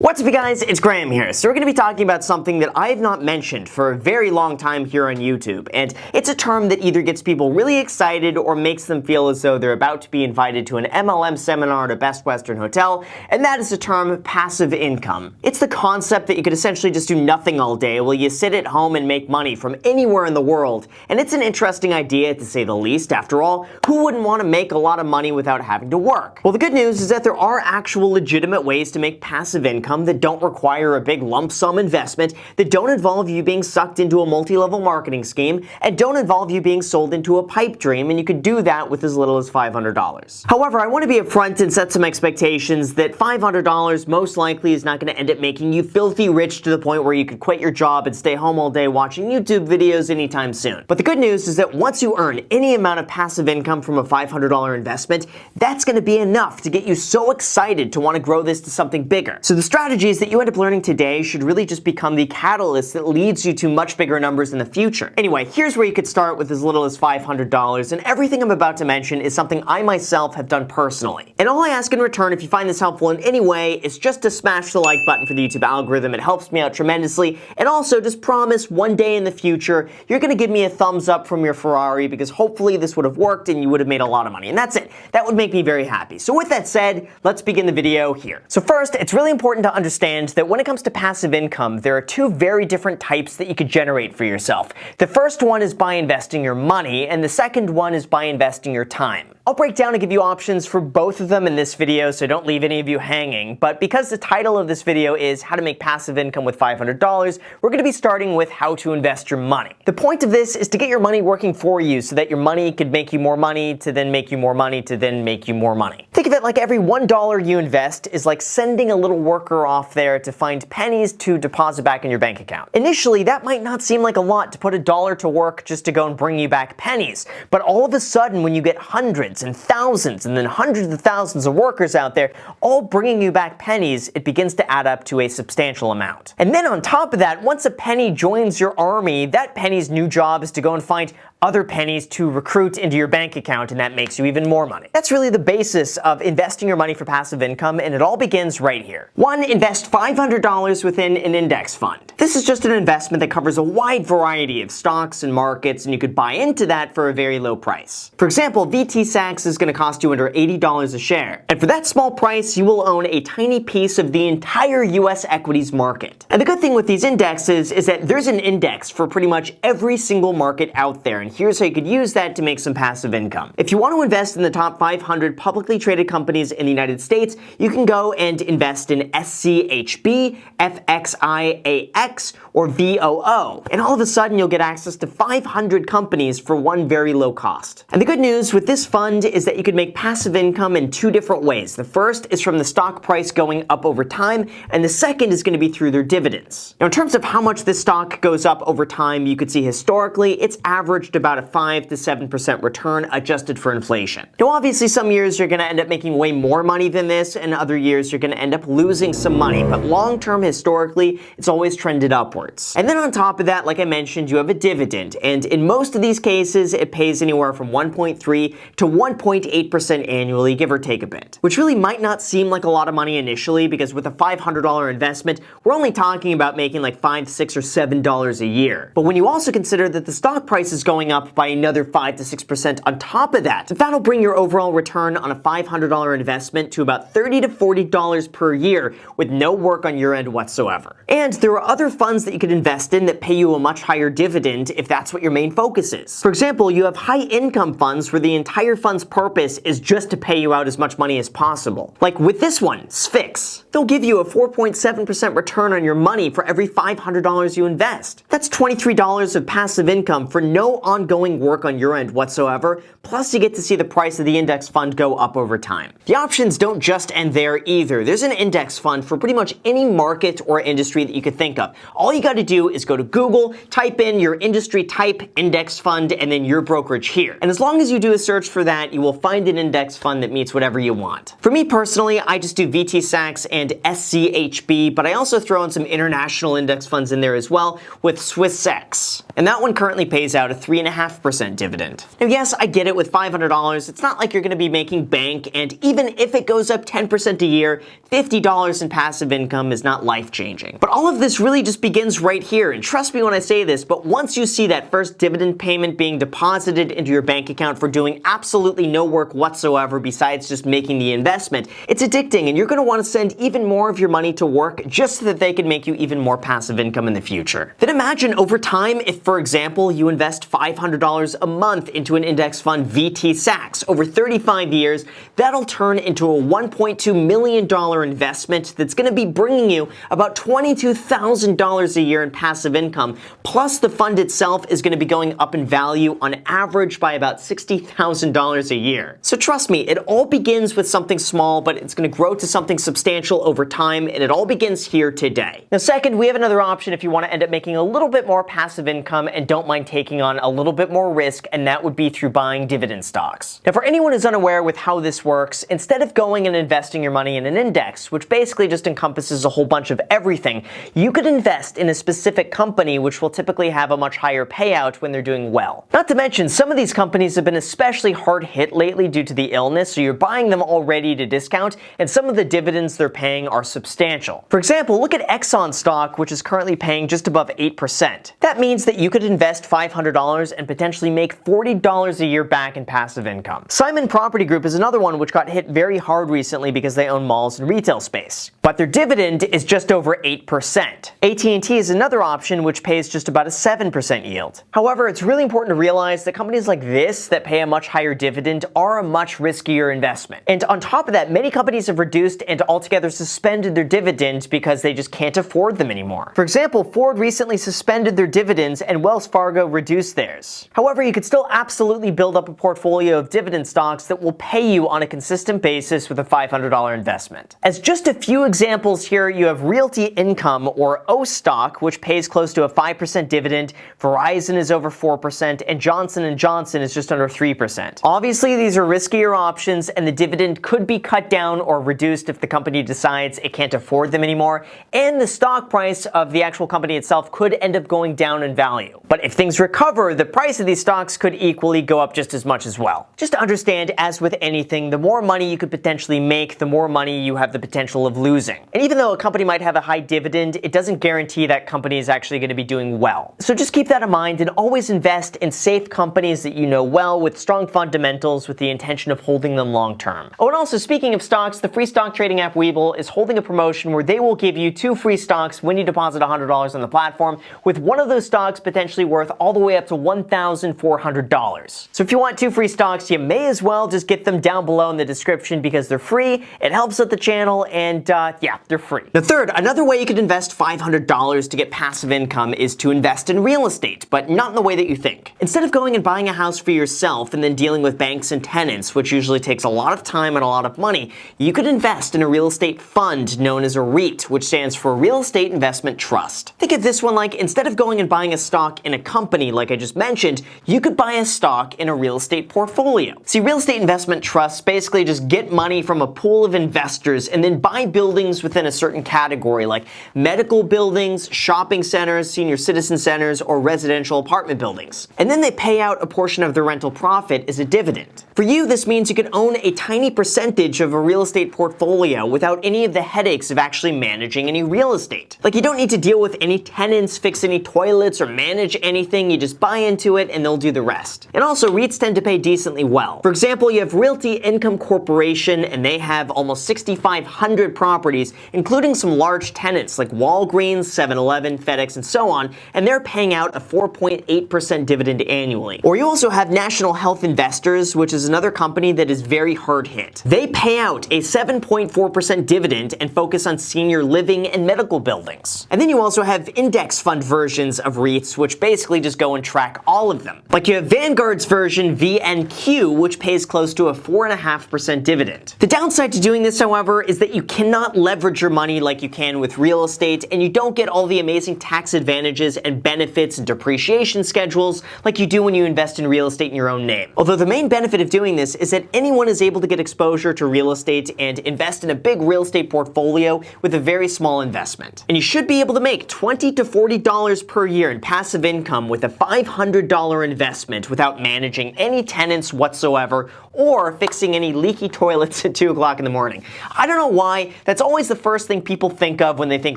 What's up, you guys? It's Graham here. So we're going to be talking about something that I have not mentioned for a very long time here on YouTube, and it's a term that either gets people really excited or makes them feel as though they're about to be invited to an MLM seminar at a Best Western hotel, and that is the term passive income. It's the concept that you could essentially just do nothing all day while you sit at home and make money from anywhere in the world, and it's an interesting idea to say the least. After all, who wouldn't want to make a lot of money without having to work? Well, the good news is that there are actual legitimate ways to make passive income that don't require a big lump sum investment, that don't involve you being sucked into a multi-level marketing scheme, and don't involve you being sold into a pipe dream, and you could do that with as little as $500. However, I want to be upfront and set some expectations that $500 most likely is not going to end up making you filthy rich to the point where you could quit your job and stay home all day watching YouTube videos anytime soon. But the good news is that once you earn any amount of passive income from a $500 investment, that's going to be enough to get you so excited to want to grow this to something bigger. So the strategies that you end up learning today should really just become the catalyst that leads you to much bigger numbers in the future. Anyway, here's where you could start with as little as $500, and everything I'm about to mention is something I myself have done personally. And all I ask in return, if you find this helpful in any way, is just to smash the like button for the YouTube algorithm. It helps me out tremendously. And also, just promise one day in the future, you're going to give me a thumbs up from your Ferrari, because hopefully this would have worked and you would have made a lot of money. And that's it. That would make me very happy. So with that said, let's begin the video here. So first, it's really important to understand that when it comes to passive income, there are two very different types that you could generate for yourself. The first one is by investing your money, and the second one is by investing your time. I'll break down and give you options for both of them in this video, so don't leave any of you hanging. But because the title of this video is How to Make Passive Income with $500, we're going to be starting with how to invest your money. The point of this is to get your money working for you so that your money could make you more money, to then make you more money, to then make you more money. Think of it like every $1 you invest is like sending a little worker off there to find pennies to deposit back in your bank account. Initially, that might not seem like a lot to put $1 to work just to go and bring you back pennies, but all of a sudden when you get hundreds and thousands and then hundreds of thousands of workers out there all bringing you back pennies, it begins to add up to a substantial amount. And then on top of that, once a penny joins your army, that penny's new job is to go and find other pennies to recruit into your bank account, and that makes you even more money. That's really the basis of investing your money for passive income, and it all begins right here. 1. Invest $500 within an index fund. This is just an investment that covers a wide variety of stocks and markets, and you could buy into that for a very low price. For example, VT-SAX is going to cost you under $80 a share, and for that small price, you will own a tiny piece of the entire US equities market. And the good thing with these indexes is that there's an index for pretty much every single market out there, and here's how you could use that to make some passive income. If you want to invest in the top 500 publicly traded companies in the United States, you can go and invest in SCHB, FXIAX, or VOO. And all of a sudden, you'll get access to 500 companies for one very low cost. And the good news with this fund is that you could make passive income in two different ways. The first is from the stock price going up over time, and the second is going to be through their dividends. Now, in terms of how much this stock goes up over time, you could see historically, it's averaged about a 5 to 7% return adjusted for inflation. Now, obviously, some years you're going to end up making way more money than this, and other years you're going to end up losing some money. But long-term, historically, it's always trended upwards. And then on top of that, like I mentioned, you have a dividend. And in most of these cases, it pays anywhere from 1.3 to 1.8% annually, give or take a bit. Which really might not seem like a lot of money initially, because with a $500 investment, we're only talking about making like $5, $6, or $7 a year. But when you also consider that the stock price is going up by another 5 to 6% on top of that, that'll bring your overall return on a $500 investment to about $30 to $40 per year with no work on your end whatsoever. And there are other funds that you could invest in that pay you a much higher dividend if that's what your main focus is. For example, you have high income funds where the entire fund's purpose is just to pay you out as much money as possible. Like with this one, SFIX. They'll give you a 4.7% return on your money for every $500 you invest. That's $23 of passive income for no ongoing work on your end whatsoever, plus you get to see the price of the index fund go up over time. The options don't just end there either. There's an index fund for pretty much any market or industry that you could think of. All you you got to do is go to Google, type in your industry type, index fund, and then your brokerage here. And as long as you do a search for that, you will find an index fund that meets whatever you want. For me personally, I just do VT Sachs and SCHB, but I also throw in some international index funds in there as well with Swissx. And that one currently pays out a 3.5% dividend. Now yes, I get it, with $500, it's not like you're going to be making bank, and even if it goes up 10% a year, $50 in passive income is not life-changing. But all of this really just begins right here, and trust me when I say this, but once you see that first dividend payment being deposited into your bank account for doing absolutely no work whatsoever besides just making the investment, it's addicting, and you're going to want to send even more of your money to work just so that they can make you even more passive income in the future. Then imagine over time if, for example, you invest $500 a month into an index fund VT Sachs over 35 years, that'll turn into a $1.2 million investment that's going to be bringing you about $22,000 a year in passive income, plus the fund itself is going to be going up in value on average by about $60,000 a year. So trust me, it all begins with something small, but it's going to grow to something substantial over time, and it all begins here today. Now second, we have another option if you want to end up making a little bit more passive income and don't mind taking on a little bit more risk, and that would be through buying dividend stocks. Now for anyone who's unaware with how this works, instead of going and investing your money in an index, which basically just encompasses a whole bunch of everything, you could invest in a specific company which will typically have a much higher payout when they're doing well. Not to mention, some of these companies have been especially hard hit lately due to the illness, so you're buying them already at a discount, and some of the dividends they're paying are substantial. For example, look at Exxon stock, which is currently paying just above 8%. That means that you could invest $500 and potentially make $40 a year back in passive income. Simon Property Group is another one which got hit very hard recently because they own malls and retail space, but their dividend is just over 8%. AT&T is another option which pays just about a 7% yield. However, it's really important to realize that companies like this that pay a much higher dividend are a much riskier investment. And on top of that, many companies have reduced and altogether suspended their dividends because they just can't afford them anymore. For example, Ford recently suspended their dividends and Wells Fargo reduced theirs. However, you could still absolutely build up a portfolio of dividend stocks that will pay you on a consistent basis with a $500 investment. As just a few examples here, you have Realty Income, or O stock, which pays close to a 5% dividend, Verizon is over 4%, and Johnson & Johnson is just under 3%. Obviously, these are riskier options, and the dividend could be cut down or reduced if the company decides it can't afford them anymore, and the stock price of the actual company itself could end up going down in value. But if things recover, the price of these stocks could equally go up just as much as well. Just to understand, as with anything, the more money you could potentially make, the more money you have the potential of losing. And even though a company might have a high dividend, it doesn't guarantee that company is actually going to be doing well. So just keep that in mind and always invest in safe companies that you know well with strong fundamentals with the intention of holding them long term. Oh, and also speaking of stocks, the free stock trading app Webull is holding a promotion where they will give you 2 free stocks when you deposit $100 on the platform, with one of those stocks potentially worth all the way up to $1,400. So if you want 2 free stocks, you may as well just get them down below in the description because they're free, it helps out the channel, and yeah, they're free. Now third, another way you could invest $500 to get passive income is to invest in real estate, but not in the way that you think. Instead of going and buying a house for yourself and then dealing with banks and tenants, which usually takes a lot of time and a lot of money, you could invest in a real estate fund known as a REIT, which stands for Real Estate Investment Trust. Think of this one like, instead of going and buying a stock in a company like I just mentioned, you could buy a stock in a real estate portfolio. See, real estate investment trusts basically just get money from a pool of investors and then buy buildings within a certain category like medical buildings, shopping centers, senior citizen centers, or residential apartment buildings. And then they pay out a portion of their rental profit as a dividend. For you, this means you can own a tiny percentage of a real estate portfolio without any of the headaches of actually managing any real estate. Like, you don't need to deal with any tenants, fix any toilets, or manage anything. You just buy into it and they'll do the rest. And also, REITs tend to pay decently well. For example, you have Realty Income Corporation, and they have almost 6,500 properties, including some large tenants like Walgreens, 7-Eleven, FedEx, and so on, and they're paying out a 4.8% dividend annually. Or you also have National Health Investors, which is another company that is very hard hit. They pay out a 7.4% dividend and focus on senior living and medical buildings. And then you also have index fund versions of REITs, which basically just go and track all of them. Like, you have Vanguard's version VNQ, which pays close to a 4.5% dividend. The downside to doing this, however, is that you cannot leverage your money like you can with real estate, and you don't get all the amazing tax advantages and benefits and depreciation schedules like you do when you invest in real estate in your own name. Although the main benefit of doing this is that anyone is able to get exposure to real estate and invest in a big real estate portfolio with a very small investment. And you should be able to make $20 to $40 per year in passive income with a $500 investment without managing any tenants whatsoever or fixing any leaky toilets at 2 o'clock in the morning. I don't know why, that's always the first thing people think of when they think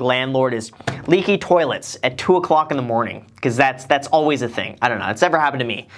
landlord is leaky toilets at 2 o'clock in the morning, because that's always a thing. I don't know, it's never happened to me.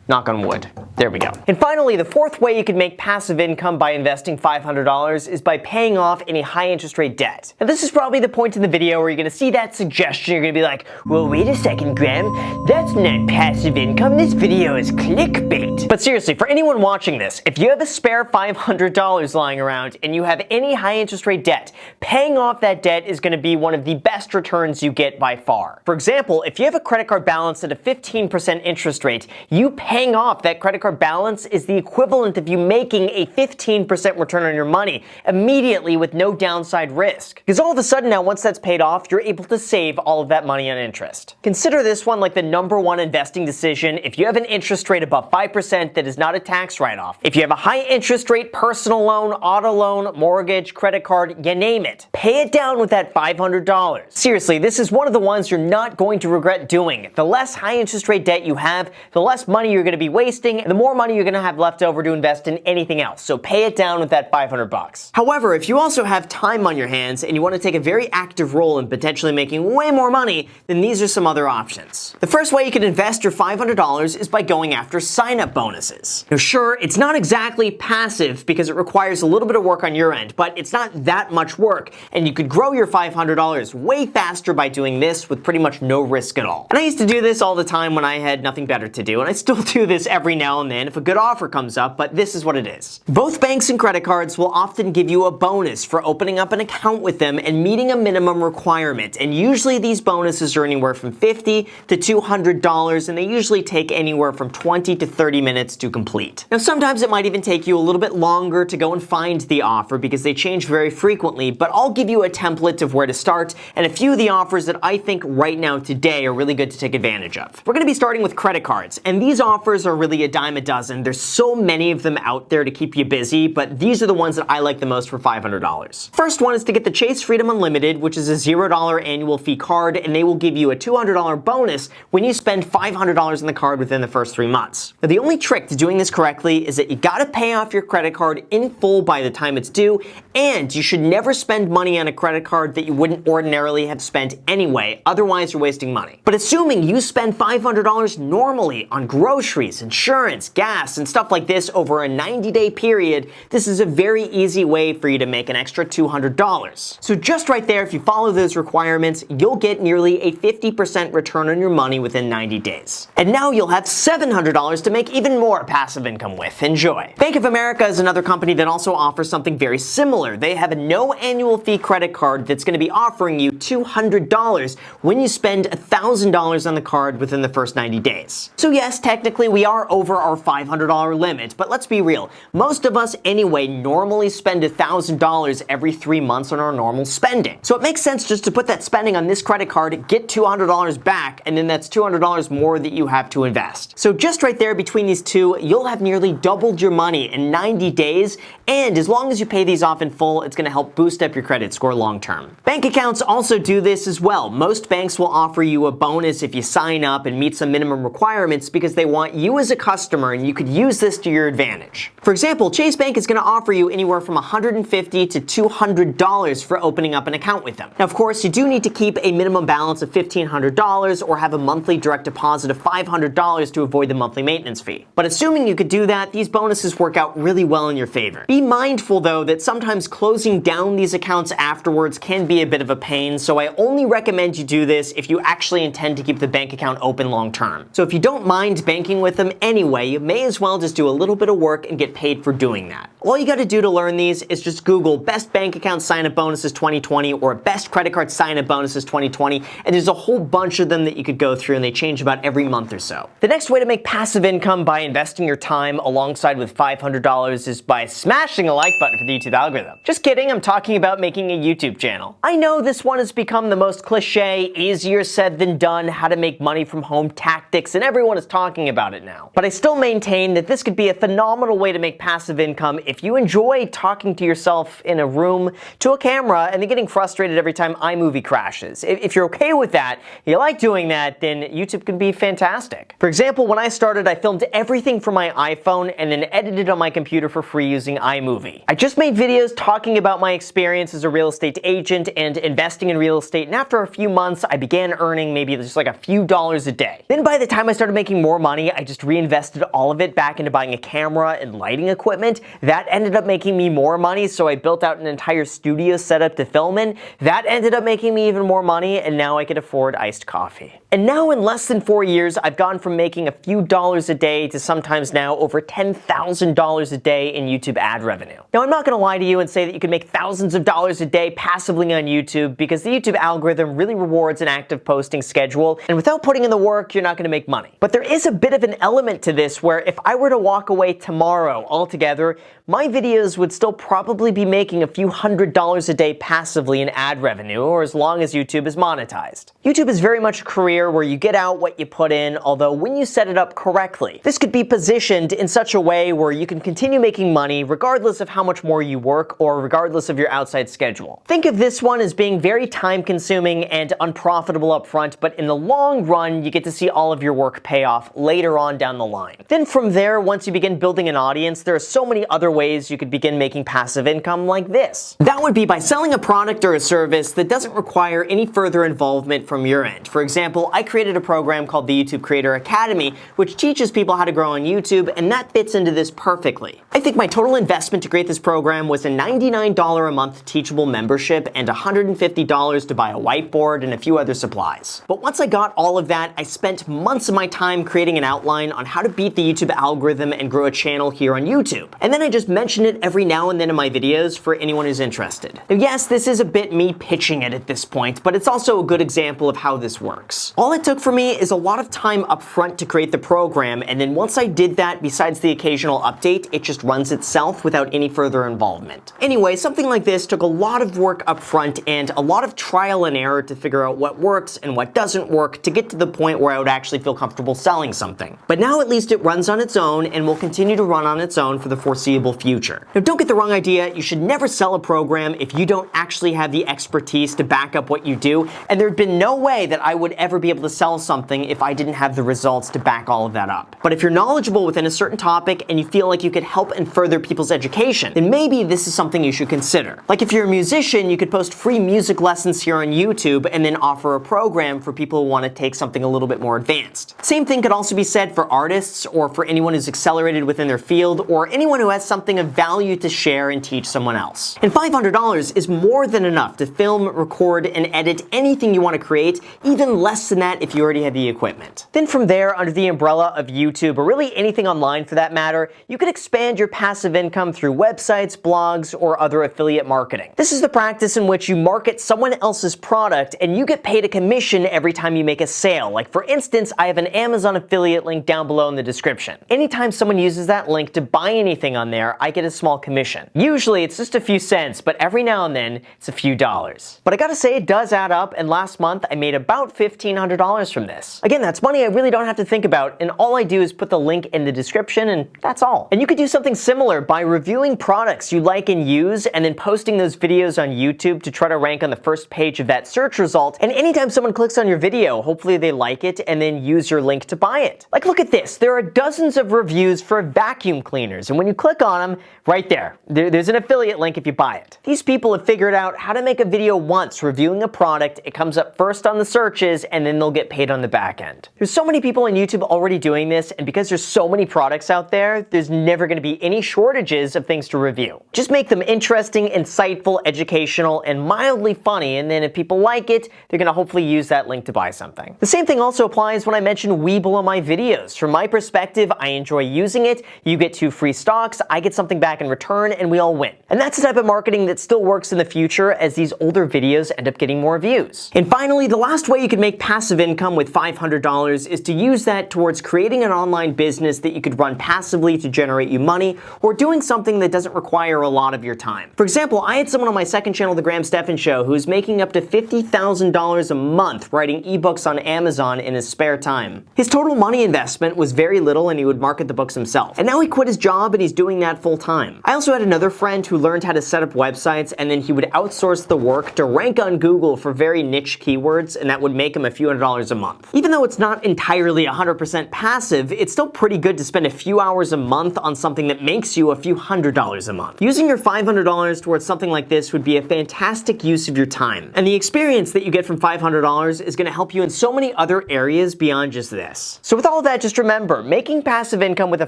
Knock on wood. There we go. And finally, the fourth way you can make passive income by investing $500 is by paying off any high interest rate debt. And this is probably the point in the video where you're going to see that suggestion. You're going to be like, well, wait a second, Graham. That's not passive income. This video is clickbait. But seriously, for anyone watching this, if you have a spare $500 lying around and you have any high interest rate debt, paying off that debt is going to be one of the best returns you get by far. For example, if you have a credit card balance at a 15% interest rate, you paying off that credit card balance is the equivalent of you making a 15% return on your money immediately with no downside risk. Because all of a sudden now, once that's paid off, you're able to save all of that money on interest. Consider this one like the #1 investing decision if you have an interest rate above 5% that is not a tax write-off. If you have a high interest rate personal loan, auto loan, mortgage, credit card, you name it, pay it down with that $500. Seriously, this is one of the ones you're not going to regret doing. The less high interest rate debt you have, the less money you're going to be wasting, and the more money you're going to have left over to invest in anything else. So pay it down with that $500. However, if you also have time on your hands and you want to take a very active role in potentially making way more money, then these are some other options. The first way you can invest your $500 is by going after sign-up bonuses. Now sure, it's not exactly passive because it requires a little bit of work on your end, but it's not that much work, and you could grow your $500 way faster by doing this with pretty much no risk at all. And I used to do this all the time when I had nothing better to do, and I still do this every now and then if a good offer comes up, but this is what it is. Both banks and credit cards will often give you a bonus for opening up an account with them and meeting a minimum requirement, and usually these bonuses are anywhere from $50 to $200, and they usually take anywhere from 20 to 30 minutes to complete. Now sometimes it might even take you a little bit longer to go and find the offer because they change very frequently, but I'll give you a template of where to start and a few of the offers that I think right now today are really good to take advantage of. We're going to be starting with credit cards, and these offers are really a dime a dozen. There's so many of them out there to keep you busy, but these are the ones that I like the most for $500. First one is to get the Chase Freedom Unlimited, which is a $0 annual fee card, and they will give you a $200 bonus when you spend $500 on the card within the first 3 months. Now the only trick to doing this correctly is that you gotta pay off your credit card in full by the time it's due, and you should never spend money on a credit card that you wouldn't ordinarily have spent anyway, otherwise you're wasting money. But assuming you spend $500 normally on groceries, insurance, gas, and stuff like this over a 90-day period, this is a very easy way for you to make an extra $200. So just right there, if you follow those requirements, you'll get nearly a 50% return on your money within 90 days. And now you'll have $700 to make even more passive income with. Enjoy. Bank of America is another company that also offers something very similar. They have a no annual fee credit card that's going to be offering you $200 when you spend $1,000 on the card within the first 90 days. So yes, technically we are over our $500 limit, but let's be real. Most of us anyway normally spend $1,000 every 3 months on our normal spending. So it makes sense just to put that spending on this credit card, get $200 back, and then that's $200 more that you have to invest. So just right there between these two, you'll have nearly doubled your money in 90 days, and as long as you pay these off in full, it's going to help boost up your credit score long term. Bank accounts also do this as well. Most banks will offer you a bonus if you sign up and meet some minimum requirements because they want you as a customer and you could use this to your advantage. For example, Chase Bank is going to offer you anywhere from $150 to $200 for opening up an account with them. Now, of course, you do need to keep a minimum balance of $1,500 or have a monthly direct deposit of $500 to avoid the monthly maintenance fee. But assuming you could do that, these bonuses work out really well in your favor. Be mindful, though, that sometimes closing down these accounts afterwards can be a bit of a pain, so I only recommend you do this if you actually intend to keep the bank account open long term. So if you don't mind banking with them anyway, you may as well just do a little bit of work and get paid for doing that. All you gotta do to learn these is just Google Best Bank Account Sign-Up Bonuses 2020 or Best Credit Card Sign-Up Bonuses 2020, and there's a whole bunch of them that you could go through, and they change about every month or so. The next way to make passive income by investing your time alongside with $500 is by smashing a like button for the YouTube algorithm. algorithm. Just kidding, I'm talking about making a YouTube channel. I know this one has become the most cliche, easier said than done, how to make money from home tactics, and everyone is talking about it now. But I still maintain that this could be a phenomenal way to make passive income if you enjoy talking to yourself in a room to a camera and then getting frustrated every time iMovie crashes. If you're okay with that, you like doing that, then YouTube can be fantastic. For example, when I started, I filmed everything from my iPhone and then edited on my computer for free using iMovie. I just made videos talking about my experience as a real estate agent and investing in real estate, and after a few months, I began earning maybe just like a few dollars a day. Then by the time I started making more money, I just reinvested all of it back into buying a camera and lighting equipment. That ended up making me more money, so I built out an entire studio setup to film in. That ended up making me even more money, and now I could afford iced coffee. And now in less than 4 years, I've gone from making a few dollars a day to sometimes now over $10,000 a day in YouTube ad revenue. Now I'm not gonna lie to you and say that you can make thousands of dollars a day passively on YouTube, because the YouTube algorithm really rewards an active posting schedule, and without putting in the work, you're not gonna make money. But there is a bit of an element to this where if I were to walk away tomorrow altogether, my videos would still probably be making a few $100s a day passively in ad revenue, or as long as YouTube is monetized. YouTube is very much a career where you get out what you put in, although when you set it up correctly, this could be positioned in such a way where you can continue making money regardless of how much more you work or regardless of your outside schedule. Think of this one as being very time-consuming and unprofitable up front, but in the long run, you get to see all of your work pay off later on down the line. Then from there, once you begin building an audience, there are so many other ways you could begin making passive income like this. That would be by selling a product or a service that doesn't require any further involvement from your end. For example, I created a program called the YouTube Creator Academy, which teaches people how to grow on YouTube, and that fits into this perfectly. I think my total investment to create this program was a $99 a month teachable membership and $150 to buy a whiteboard and a few other supplies. But once I got all of that, I spent months of my time creating an outline on how to beat the YouTube algorithm and grow a channel here on YouTube. And then I just mention it every now and then in my videos for anyone who's interested. Now, yes, this is a bit me pitching it at this point, but it's also a good example of how this works. All it took for me is a lot of time up front to create the program, and then once I did that, besides the occasional update, it just runs itself without any further involvement. Anyway, something like this took a lot of work up front and a lot of trial and error to figure out what works and what doesn't work to get to the point where I would actually feel comfortable selling something. But now at least it runs on its own and will continue to run on its own for the foreseeable future. Now, don't get the wrong idea, you should never sell a program if you don't actually have the expertise to back up what you do, and there'd been no way that I would ever be able to sell something if I didn't have the results to back all of that up. But if you're knowledgeable within a certain topic and you feel like you could help and further people's education, then maybe this is something you should consider. Like if you're a musician, you could post free music lessons here on YouTube and then offer a program for people who want to take something a little bit more advanced. Same thing could also be said for artists or for anyone who's accelerated within their field or anyone who has something of value to share and teach someone else. And $500 is more than enough to film, record, and edit anything you want to create, even less than that if you already have the equipment. Then from there, under the umbrella of YouTube, or really anything online for that matter, you could expand your passive income through websites, blogs, or other affiliate marketing. This is the practice in which you market someone else's product and you get paid a commission every time you make a sale. Like for instance, I have an Amazon affiliate link down below in the description. Anytime someone uses that link to buy anything on there, I get a small commission. Usually it's just a few cents, but every now and then it's a few dollars. But I gotta say, it does add up, and last month I made about $1,500 from this. Again, that's money I really don't have to think about, and all I do is put the link in the description, and that's all. And you could do something similar by reviewing products you like and use, and then posting those videos on YouTube to try to rank on the first page of that search result, and anytime someone clicks on your video, hopefully they like it, and then use your link to buy it. Like look at this, there are dozens of reviews for vacuum cleaners, and when you click on them, right there's an affiliate link if you buy it. These people have figured out how to make a video once reviewing a product, it comes up first on the searches, and then they'll get paid on the back end. There's so many people on YouTube already doing this, and because there's so many products out there, there's never going to be any shortages of things to review. Just make them interesting, insightful, educational, and mildly funny, and then if people like it, they're going to hopefully use that link to buy something. The same thing also applies when I mention Webull in my videos. From my perspective, I enjoy using it, you get 2 free stocks, I get something back in return, and we all win. And that's the type of marketing that still works in the future as these older videos end up getting more views. And finally, the last way you can make passive income with $500 is to use that towards creating an online business that you could run passively to generate you money, or doing something that doesn't require a lot of of your time. For example, I had someone on my second channel, The Graham Stephan Show, who's making up to $50,000 a month writing ebooks on Amazon in his spare time. His total money investment was very little, and he would market the books himself. And now he quit his job and he's doing that full time. I also had another friend who learned how to set up websites, and then he would outsource the work to rank on Google for very niche keywords, and that would make him a few $100s a month. Even though it's not entirely 100% passive, it's still pretty good to spend a few hours a month on something that makes you a few $100s a month. Using your $500 towards something like this would be a fantastic use of your time. And the experience that you get from $500 is going to help you in so many other areas beyond just this. So with all of that, just remember, making passive income with a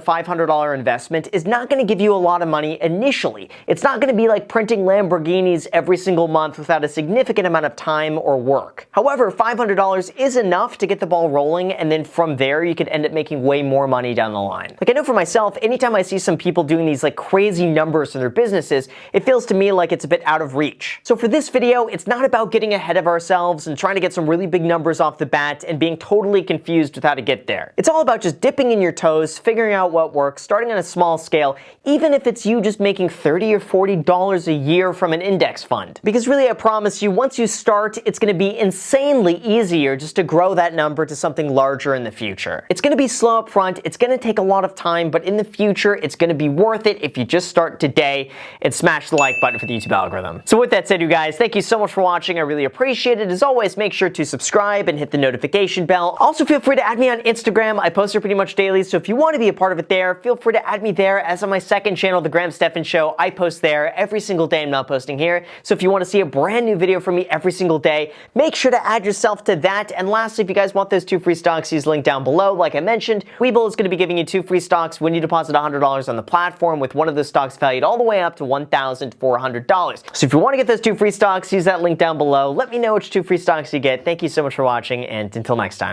$500 investment is not going to give you a lot of money initially. It's not going to be like printing Lamborghinis every single month without a significant amount of time or work. However, $500 is enough to get the ball rolling, and then from there you could end up making way more money down the line. Like, I know for myself, anytime I see some people doing these like crazy numbers in their businesses, it feels to me like it's a bit out of reach. So for this video, it's not about getting ahead of ourselves and trying to get some really big numbers off the bat and being totally confused with how to get there. It's all about just dipping in your toes, figuring out what works, starting on a small scale, even if it's you just making $30 or $40 a year from an index fund. Because really, I promise you, once you start, it's going to be insanely easier just to grow that number to something larger in the future. It's going to be slow up front, it's going to take a lot of time, but in the future, it's going to be worth it if you just start today and smash the like button for the YouTube algorithm. So with that said, you guys, thank you so much for watching. I really appreciate it. As always, make sure to subscribe and hit the notification bell. Also, feel free to add me on Instagram. I post there pretty much daily, so if you want to be a part of it there, feel free to add me there. As on my second channel, The Graham Stephan Show, I post there every single day. I'm not posting here. So if you want to see a brand new video from me every single day, make sure to add yourself to that. And lastly, if you guys want those 2 free stocks, use the link down below. Like I mentioned, Webull is going to be giving you 2 free stocks when you deposit $100 on the platform, with one of those stocks valued all the way up to $1,400. So if you want to get those 2 free stocks, use that link down below. Let me know which 2 free stocks you get. Thank you so much for watching, and until next time.